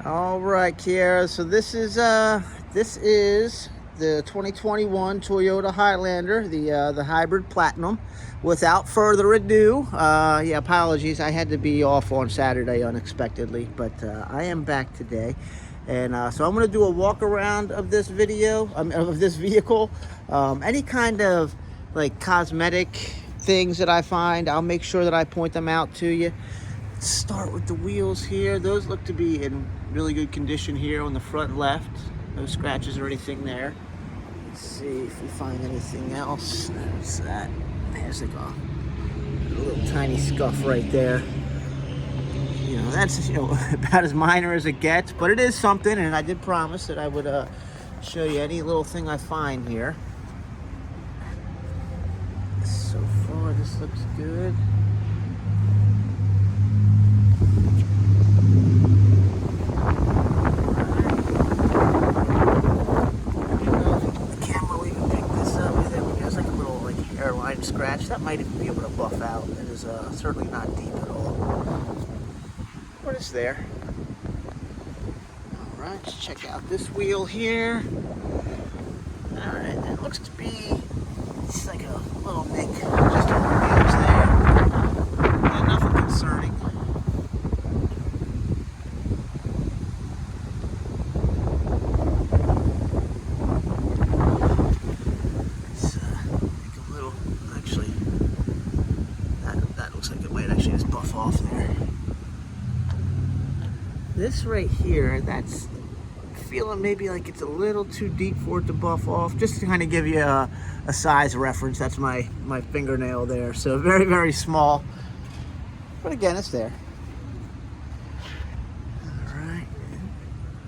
All right, Kiara. So this is the 2021 Toyota Highlander, the hybrid platinum. Without further ado, yeah, apologies. I had to be off on Saturday unexpectedly, but I am back today, and so I'm going to do a walk around of this of this vehicle. Any kind of like cosmetic things that I find, I'll make sure that I point them out to you. Start with the wheels here. Those look to be in really good condition here on the front left. No scratches or anything there. Let's see if we find anything else. There's that. There's like a little tiny scuff right there. You know, that's about as minor as it gets, but it is something, and I did promise that I would show you any little thing I find here. So far, this looks good. Hairline scratch that might even be able to buff out. It is certainly not deep at all, but it's there. All right, let's check out this wheel here. All right, it looks to be it's like a little nick just on the wheels there. Yeah, nothing concerning. This right here, that's feeling maybe like it's a little too deep for it to buff off. Just to kind of give you a size reference, that's my fingernail there. So very, very small. But again, it's there. All right.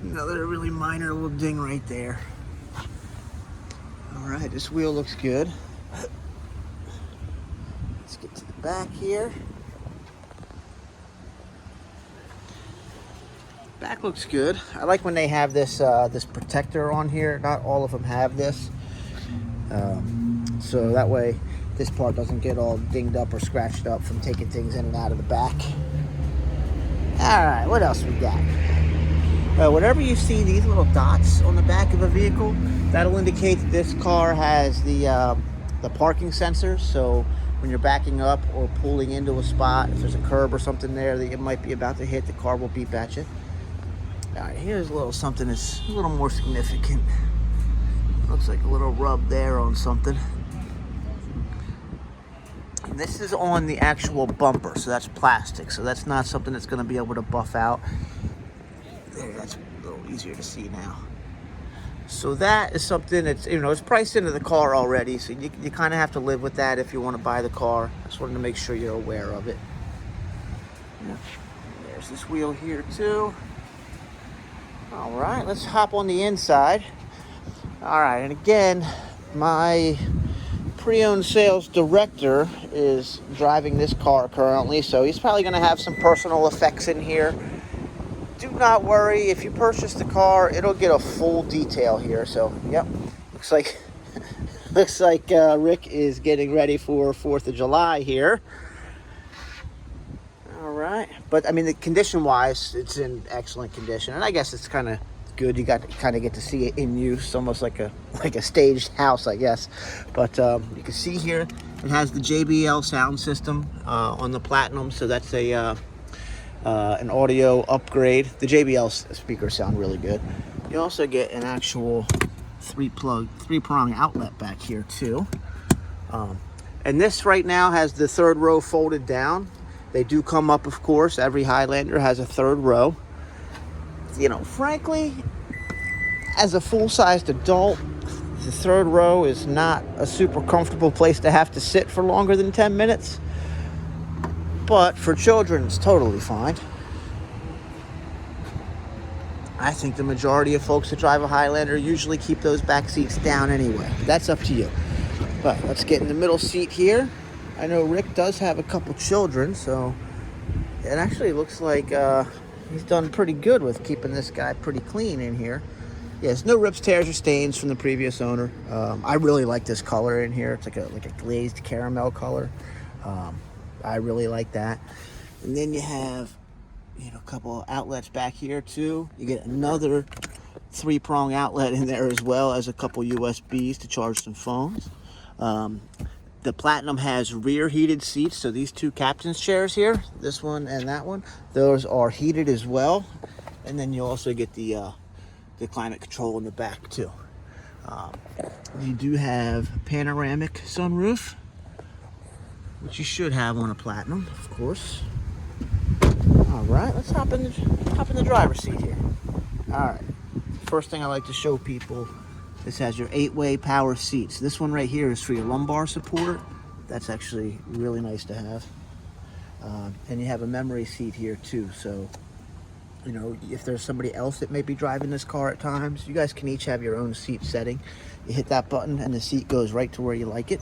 Another really minor little ding right there. All right, this wheel looks good. Let's get to the back here. Back looks good. I like when they have this this protector on here. Not all of them have this, so that way this part doesn't get all dinged up or scratched up from taking things in and out of the back. All right, what else we got? Whenever you see these little dots on the back of a vehicle, that'll indicate that this car has the parking sensors. So when you're backing up or pulling into a spot, if there's a curb or something there that you might be about to hit, the car will beep at you. All right, here's a little something that's a little more significant. Looks like a little rub there on something. And this is on the actual bumper, so that's plastic. So that's not something that's going to be able to buff out. There, that's a little easier to see now. So that is something that's, it's priced into the car already. So you kind of have to live with that if you want to buy the car. I just wanted to make sure you're aware of it. Yeah. There's this wheel here too. All right, let's hop on the inside. All right, and again, my pre-owned sales director is driving this car currently, so he's probably going to have some personal effects in here. Do not worry, if you purchase the car, it'll get a full detail here. So, yep, looks like Rick is getting ready for 4th of July here. All right, but I mean, the condition-wise, it's in excellent condition, and I guess it's kind of good. You got to kind of get to see it in use, almost like a staged house, I guess. But you can see here it has the JBL sound system on the Platinum, so that's an audio upgrade. The JBL speakers sound really good. You also get an actual three-prong outlet back here too, and this right now has the third row folded down. They do come up, of course. Every Highlander has a third row. Frankly, as a full-sized adult, the third row is not a super comfortable place to have to sit for longer than 10 minutes. But for children, it's totally fine. I think the majority of folks that drive a Highlander usually keep those back seats down anyway. But that's up to you. But let's get in the middle seat here. I know Rick does have a couple children, so it actually looks like he's done pretty good with keeping this guy pretty clean in here. Yes, no rips, tears, or stains from the previous owner. I really like this color in here. It's like a glazed caramel color. I really like that. And then you have You know, a couple of outlets back here too. You get another 3-prong outlet in there, as well as a couple USBs to charge some phones. The Platinum has rear heated seats, so these 2 captain's chairs here, this one and that one, those are heated as well. And then you also get the climate control in the back too. You do have panoramic sunroof, which you should have on a Platinum, of course. All right, let's hop in the driver's seat here. All right, first thing I like to show people, this has your 8-way power seats. This one right here is for your lumbar support. That's actually really nice to have. And you have a memory seat here too, so you know, if there's somebody else that may be driving this car at times, you guys can each have your own seat setting. You hit that button and the seat goes right to where you like it.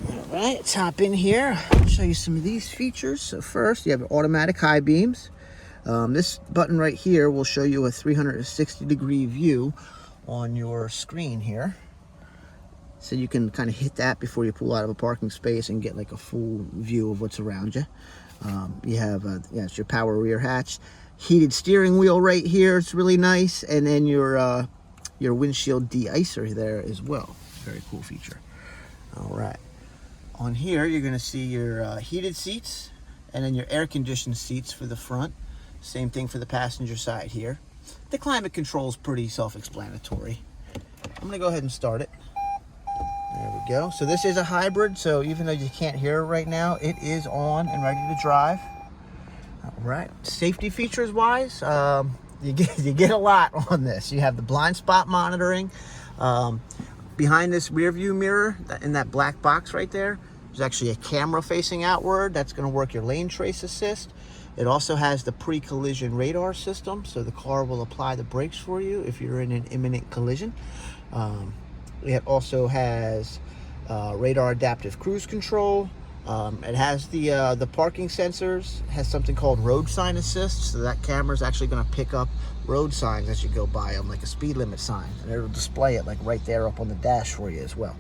All right, let's hop in here. I'll show you some of these features. So first, you have automatic high beams. This button right here will show you a 360-degree view on your screen here. So you can kind of hit that before you pull out of a parking space and get like a full view of what's around you. You have, it's your power rear hatch. Heated steering wheel right here, it's really nice. And then your windshield de-icer there as well. Very cool feature. All right. On here, you're gonna see your heated seats and then your air-conditioned seats for the front. Same thing for the passenger side here. The climate control is pretty self-explanatory. I'm gonna go ahead and start it. There we go. So this is a hybrid, so even though you can't hear it right now, it is on and ready to drive. All right. Safety features wise, you get a lot on this. You have the blind spot monitoring. Behind this rear view mirror, in that black box right there, there's actually a camera facing outward. That's going to work your lane trace assist. It also has the pre-collision radar system, so the car will apply the brakes for you if you're in an imminent collision. It also has radar adaptive cruise control. It has the parking sensors. It has something called road sign assist, so that camera is actually going to pick up road signs as you go by them, like a speed limit sign, and it'll display it like right there up on the dash for you as well.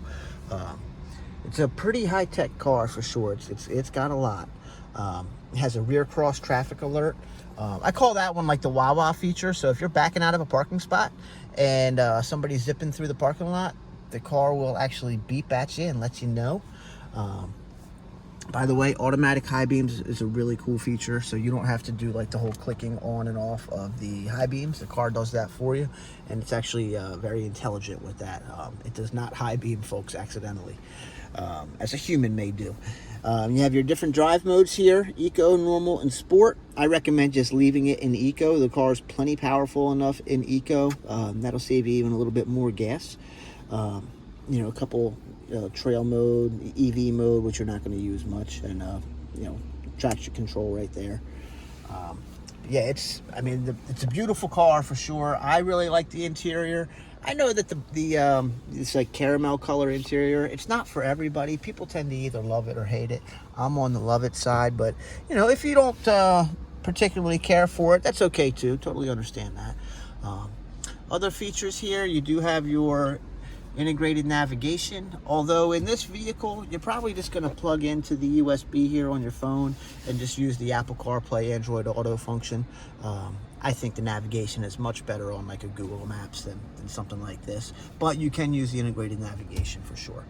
It's a pretty high-tech car for sure. It's got a lot. It has a rear cross traffic alert. I call that one like the Wawa feature. So if you're backing out of a parking spot and somebody's zipping through the parking lot, the car will actually beep at you and let you know. By the way, automatic high beams is a really cool feature, so you don't have to do like the whole clicking on and off of the high beams. The car does that for you, and it's actually very intelligent with that. It does not high beam folks accidentally, as a human may do. You have your different drive modes here: Eco, Normal, and Sport. I recommend just leaving it in Eco. The car is plenty powerful enough in Eco. That'll save you even a little bit more gas. You know, a couple trail mode, EV mode, which you're not going to use much, and you know, traction control right there. Yeah, it's a beautiful car for sure. I really like the interior. I know that it's like caramel color interior. It's not for everybody. People tend to either love it or hate it. I'm on the love it side, but you know, if you don't particularly care for it, that's okay too. Totally understand that. Other features here, you do have your integrated navigation, although in this vehicle you're probably just going to plug into the USB here on your phone and just use the Apple CarPlay Android Auto function. I think the navigation is much better on like a Google Maps than something like this, but you can use the integrated navigation for sure.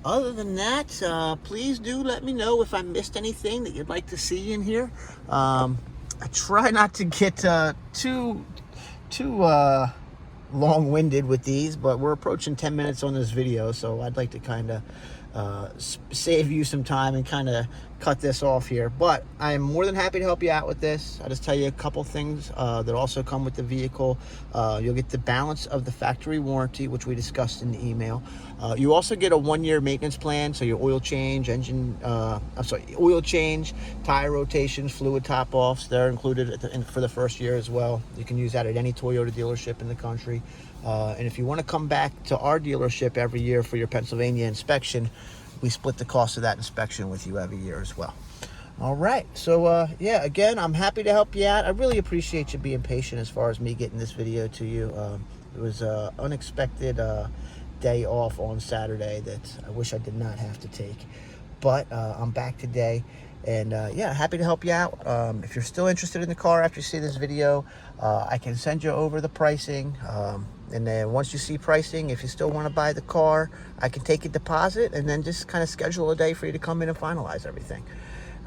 Other than that, please do let me know if I missed anything that you'd like to see in here. I try not to get too long-winded with these, but we're approaching 10 minutes on this video, so I'd like to kind of save you some time and kind of cut this off here. But I am more than happy to help you out with this. I'll just tell you a couple things that also come with the vehicle. You'll get the balance of the factory warranty, which we discussed in the email. You also get a 1-year maintenance plan, so your oil change, oil change, tire rotations, fluid top-offs, they're included for the first year as well. You can use that at any Toyota dealership in the country. And if you want to come back to our dealership every year for your Pennsylvania inspection, we split the cost of that inspection with you every year as well. All right, so yeah, again, I'm happy to help you out. I really appreciate you being patient as far as me getting this video to you. It was an unexpected day off on Saturday that I wish I did not have to take, but I'm back today, And yeah, happy to help you out. If you're still interested in the car after you see this video, I can send you over the pricing. And then once you see pricing, if you still want to buy the car, I can take a deposit and then just kind of schedule a day for you to come in and finalize everything.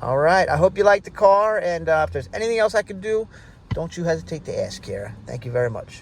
All right, I hope you like the car, and if there's anything else I can do, don't you hesitate to ask, Kara. Thank you very much.